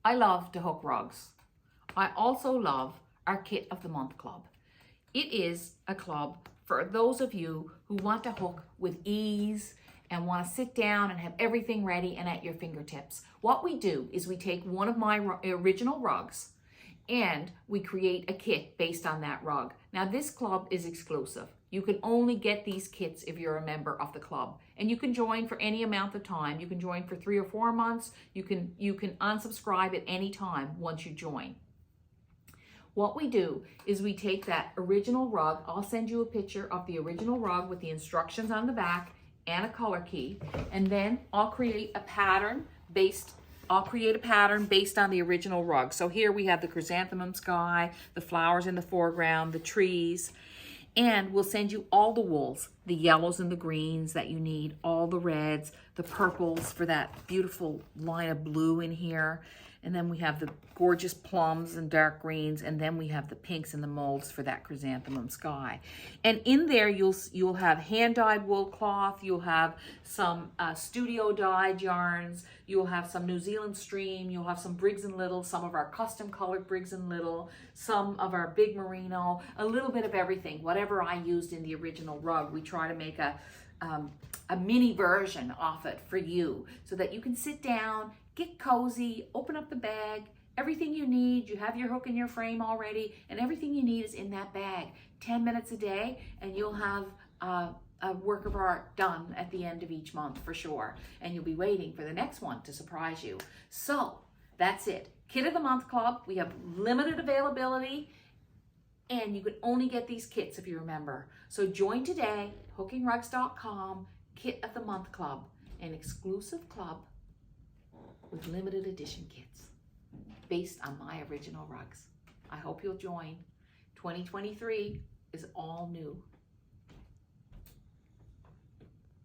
I love to hook rugs. I also love our Kit of the Month Club. It is a club for those of you who want to hook with ease and want to sit down and have everything ready and at your fingertips. What we do is we take one of my original rugs and we create a kit based on that rug. Now this club is exclusive. You can only get these kits if you're a member of the club, and you can join for any amount of time. You can join for 3 or 4 months. You can unsubscribe at any time once you join. What we do is we take that original rug. I'll send you a picture of the original rug with the instructions on the back and a color key, and then I'll create a pattern based on the original rug. So here we have the chrysanthemum sky, the flowers in the foreground, the trees, and we'll send you all the wools, the yellows and the greens that you need, all the reds, the purples for that beautiful line of blue in here. And then we have the gorgeous plums and dark greens, and then we have the pinks and the molds for that chrysanthemum sky. And in there, you'll have hand-dyed wool cloth, you'll have some studio-dyed yarns, you'll have some New Zealand stream, you'll have some Briggs & Little, some of our custom-colored Briggs & Little, some of our big merino, a little bit of everything. Whatever I used in the original rug, we try to make a mini version of it for you so that you can sit down, get cozy, open up the bag, everything you need. You have your hook and your frame already, and everything you need is in that bag. 10 minutes a day, and you'll have a work of art done at the end of each month for sure. And you'll be waiting for the next one to surprise you. So that's it. Kit of the Month Club. We have limited availability, and you can only get these kits if you're a member. So join today, hookingrugs.com, Kit of the Month Club, an exclusive club with limited edition kits based on my original rugs. I hope you'll join. 2023 is all new.